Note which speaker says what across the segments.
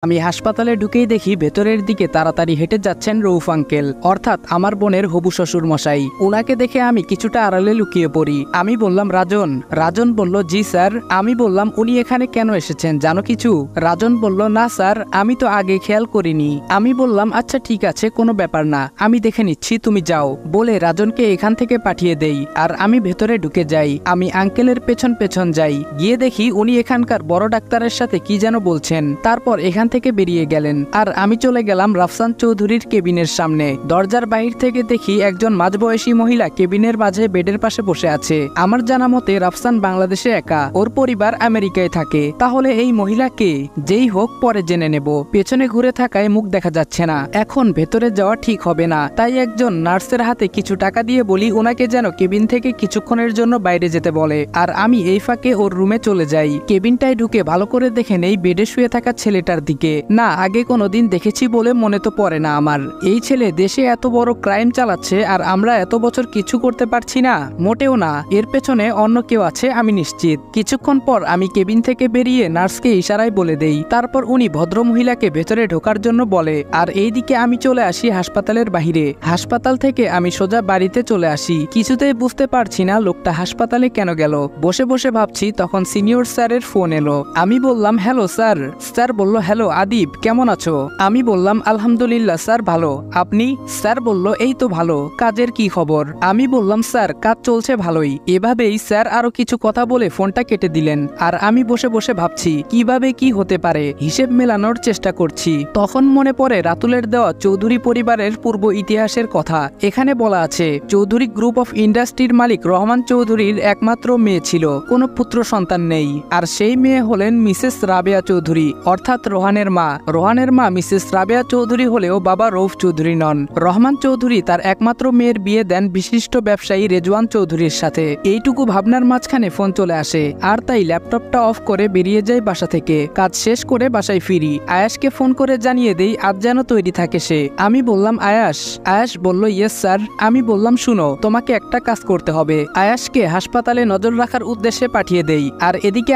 Speaker 1: আমি হাসপাতালে ঢুকেই দেখি ভেতরের দিকে তাড়াতাড়ি হেঁটে যাচ্ছেন রউফ আঙ্কেল, অর্থাৎ আমার বোনের হবু শ্বশুর মশাই। ওনাকে দেখে আমি কিছুটা আড়ালে লুকিয়ে পড়ি। আমি বললাম, রাজন। রাজন বলল, জি স্যার। আমি বললাম, উনি এখানে কেন এসেছেন জানো কিছু? রাজন বলল, না স্যার, আমি তো আগে খেয়াল করিনি। আমি বললাম, আচ্ছা ঠিক আছে, কোনো ব্যাপার না, আমি দেখে নিচ্ছি, তুমি যাও। বলে রাজনকে এখান থেকে পাঠিয়ে দেই আর আমি ভেতরে ঢুকে যাই। আমি আঙ্কেলের পেছন পেছন যাই, গিয়ে দেখি উনি এখানকার বড় ডাক্তারের সাথে কি যেন বলছেন। তারপর এখান থেকে বেরিয়ে গেলেন আর আমি চলে গেলাম রাফসান চৌধুরীর কেবিনের সামনে। দরজার বাহির থেকে দেখি একজন মাঝবয়সী মহিলা কেবিনের মাঝে বেডের পাশে বসে আছে। আমার জানা মতে রাফসান বাংলাদেশে একা, ওর পরিবার আমেরিকায় থাকে। তাহলে এই মহিলা কে? যেই হোক, পরে জেনে নেব। পেছনে ঘুরে থাকায় মুখ দেখা যাচ্ছে না, এখন ভেতরে যাওয়া ঠিক হবে না। তাই একজন নার্সের হাতে কিছু টাকা দিয়ে বলি ওনাকে যেন কেবিন থেকে কিছুক্ষণের জন্য বাইরে যেতে বলে। আর আমি এই ফাঁকে ওর রুমে চলে যাই। কেবিনটায় ঢুকে ভালো করে দেখে নেই বেডে শুয়ে থাকা ছেলেটার দিকে। না, আগে কোনোদিন দেখেছি বলে মনে তো পড়ে না আমার। এই ছেলে দেশে এত বড় ক্রাইম চালাচ্ছে আর আমরা এত বছর কিছু করতে পারছি না? মোটেও না, এর পেছনে অন্য কেউ আছে আমি নিশ্চিত। কিছুক্ষণ পর আমি কেবিন থেকে বেরিয়ে নার্সকে ইশারায় বলে দেই। তারপর উনি ভদ্র মহিলাকে ভেতরে ঢোকার জন্য বলে আর এইদিকে আমি চলে আসি হাসপাতালের বাহিরে। হাসপাতাল থেকে আমি সোজা বাড়িতে চলে আসি। কিছুতেই বুঝতে পারছি না লোকটা হাসপাতালে কেন গেল। বসে বসে ভাবছি, তখন সিনিয়র স্যারের ফোন এলো। আমি বললাম, হ্যালো স্যার। স্যার বলল, হ্যালো আদিব, কেমন আছো? আমি বললাম, আলহামদুলিল্লাহ স্যার, ভালো। আপনি? স্যার বলল, এই তো ভালো। কাজের কি খবর? আমি বললাম, স্যার কাজ চলছে ভালোই। এভাবেই স্যার আরো কিছু কথা বলে ফোনটা কেটে দিলেন আর আমি বসে বসে ভাবছি কিভাবে কি হতে পারে, হিসেব মেলানোর চেষ্টা করছি। তখন মনে পড়ে রাতুলের দেওয়া চৌধুরী পরিবারের পূর্ব ইতিহাসের কথা। এখানে বলা আছে, চৌধুরী গ্রুপ অফ ইন্ডাস্ট্রির মালিক রহমান চৌধুরীর একমাত্র মেয়ে ছিল, কোনো পুত্র সন্তান নেই। আর সেই মেয়ে হলেন মিসেস রাবেয়া চৌধুরী, অর্থাৎ রোহানের মা। রোহানের মা মিসেস রাবেয়া চৌধুরী হলেও বাবা রউফ চৌধুরী নন। রহমান চৌধুরী তার একমাত্র মেয়ের বিয়ে দেন বিশিষ্ট ব্যবসায়ী রেজওয়ান চৌধুরীর সাথে। এইটুকু ভাবনার মাঝখানে ফোন চলে আসে আর তাই ল্যাপটপটা অফ করে বেরিয়ে যাই বাসা থেকে। কাজ শেষ করে বাসায় ফিরি। আয়াসকে ফোন করে জানিয়ে দেই আজ যেন তৈরি থাকে সে। আমি বললাম, আয়াস। আয়াস বলল, ইয়েস স্যার। আমি বললাম, শুনো, তোমাকে একটা কাজ করতে হবে। আয়াসকে হাসপাতালে নজর রাখার উদ্দেশ্যে পাঠিয়ে দেই আর এদিকে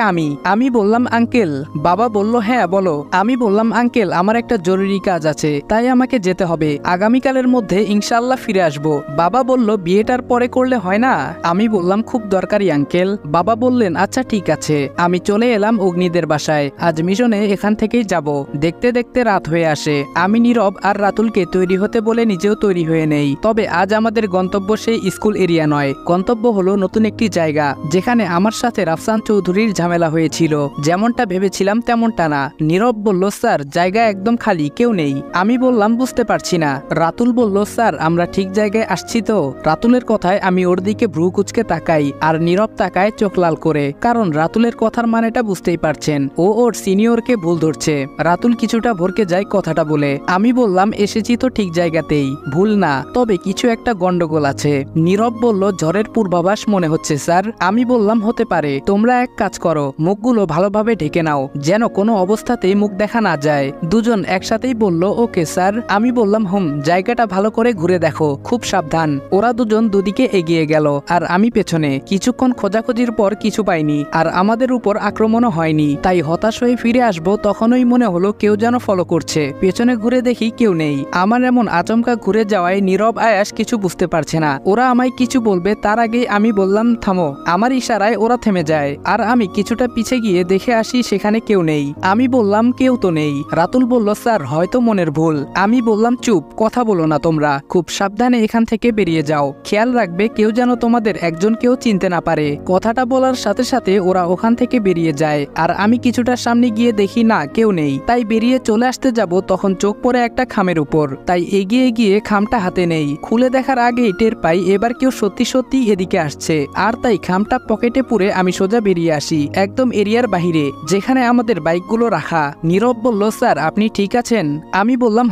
Speaker 1: আমি বললাম, আঙ্কেল। বাবা বলল, হ্যাঁ বলো। আমি বললাম, আঙ্কেল আমার একটা জরুরি কাজ আছে, তাই আমাকে যেতে হবে। আগামীকালের মধ্যে ইনশাআল্লাহ ফিরে আসবো। বাবা বলল, বিয়েটার পরে করলে হয় না? আমি বললাম, খুব দরকারি আঙ্কেল। বাবা বললেন, আচ্ছা ঠিক আছে। আমি চলে এলাম অগ্নিদের বাসায়। আজ মিশনে এখান থেকেই যাব। দেখতে দেখতে রাত হয়ে আসে। আমি নীরব আর রাতুলকে তৈরি হতে বলে নিজেও তৈরি হয়ে নেই। তবে আজ আমাদের গন্তব্য সেই স্কুল এরিয়া নয়, গন্তব্য হলো নতুন একটি জায়গা, যেখানে আমার সাথে রাফসান চৌধুরীর ঝামেলা হয়েছিল। যেমনটা ভেবেছিলাম তেমনটা না। নীরব বলল, স্যার জায়গা একদম খালি, কেউ নেই। আমি বললাম, বুঝতে পারছি না। রাতুল বলল, স্যার আমরা ঠিক জায়গায় আসছি তো? রাতুলের কথায় আমি ওর দিকে ভ্রু কুচকে তাকাই আর নীরব তাকায় চোখ লাল করে, কারণ রাতুলের কথার মানেটা বুঝতেই পারছেন, ও ওর সিনিয়রকে ভুল ধরছে। রাতুল কিছুটা ভরকে যায় কথাটা বলে। আমি বললাম, এসেছি তো ঠিক জায়গাতেই, ভুল না, তবে কিছু একটা গন্ডগোল আছে। নীরব বলল, ঝড়ের পূর্বাভাস মনে হচ্ছে স্যার। আমি বললাম, হতে পারে। তোমরা এক কাজ করো, মুখগুলো ভালোভাবে ঢেকে নাও, যেন কোনো অবস্থাতেই মুখ দেখা না যায়। দুজন একসাথেই বলল, ওকে স্যার। আমি বললাম, জায়গাটা ভালো করে ঘুরে দেখো, খুব সাবধান। ওরা দুজন দুদিকে এগিয়ে গেল আর আমি পেছনে। কিছুক্ষণ খোঁজাখুঁজির পর কিছু পাইনি আর আমাদের উপর আক্রমণও হয়নি, তাই হতাশ হয়ে ফিরে আসবো তখনই মনে হলো কেউ যেন ফলো করছে। পেছনে ঘুরে দেখি কেউ নেই। আমার এমন আচমকা ঘুরে যাওয়ায় নীরব আয়াস কিছু বুঝতে পারছে না। ওরা আমায় কিছু বলবে তার আগেই আমি বললাম, থামো। আমার ইশারায় ওরা থেমে যায় আর আমি কিছুটা পিছে গিয়ে দেখে আসি সেখানে কেউ নেই। আমি বললাম, কেউ তো নেই। রাতুল বলল, স্যার হয়তো মনের ভুল। আমি বললাম, চুপ, কথা বলো না তোমরা, খুব সাবধানে এখান থেকে বেরিয়ে যাও। খেয়াল রাখবে কেউ যেন তোমাদের একজনকেও চিনতে না পারে। কথাটা বলার সাথে সাথে ওরা ওখান থেকে বেরিয়ে যায় আর আমি কিছুটা সামনে গিয়ে দেখি না, কেউ নেই। তাই বেরিয়ে চলে আসতে যাব, তখন চোখ পড়ে একটা খামের উপর। তাই এগিয়ে গিয়ে খামটা হাতে নেই। খুলে দেখার আগেই টের পাই এবার কেউ সত্যি সত্যি এদিকে আসছে। আর তাই খামটা পকেটে পুরে আমি সোজা বেরিয়ে আসি, একদম এরিয়ার বাহিরে, যেখানে আমাদের বাইকগুলো রাখা। নীরব বলল, স্যার আপনি ঠিক আছেন? আমি বললাম,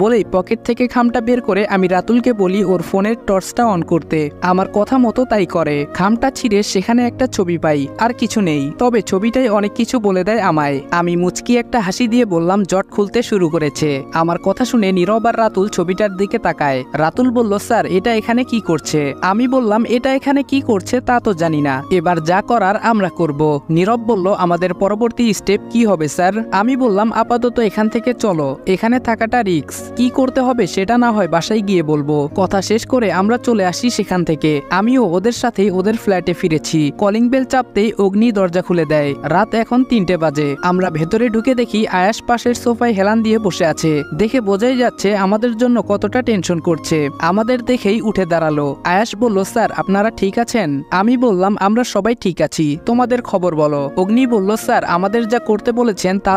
Speaker 1: বলেই পকেট থেকে খামটা বের করে আমি রাতুলকে বলি ওর ফোনের টর্চটা অন করতে। আমার কথা মতো তাই করে। খামটা ছিঁড়ে সেখানে একটা ছবি পাই, আর কিছু নেই, তবে ছবিটাই অনেক কিছু বলে দেয় আমায়। আমি মুচকি একটা হাসি দিয়ে বললাম, জট খুলতে শুরু করেছে। আমার কথা শুনে নীরব আর রাতুল ছবিটার দিকে তাকায়। রাতুল বলল, স্যার এটা এখানে কি করছে? আমি বললাম, এটা এখানে কি করছে তা তো জানি না, এবার যা করার আমরা করব। নীরব বলল, আমাদের পরবর্তী স্টেপ কি হবে স্যার? আমি বললাম, বললাম আপাতত এখান থেকে চলো, এখানে থাকাটা রিস্ক, কি করতে হবে সেটা না হয় বাসায় গিয়ে বলবো। কথা শেষ করে আমরা চলে আসি সেখান থেকে। আমিও ওদের সাথে ওদের ফ্ল্যাটে ফিরেছি। কলিং বেল চাপতেই অগ্নি দরজা খুলে দেয়। রাত এখন 3টে বাজে। আমরা ভেতরে ঢুকে দেখি আয়াস পাশের সোফায় হেলান দিয়ে বসে আছে। দেখে বোঝাই যাচ্ছে আমাদের জন্য কতটা টেনশন করছে। আমাদের দেখেই উঠে দাঁড়ালো। আয়াস বলল, স্যার আপনারা ঠিক আছেন? আমি বললাম, আমরা সবাই ঠিক আছি, তোমাদের খবর বলো। অগ্নি বলল, স্যার আমাদের যা করতে বলেছেন তা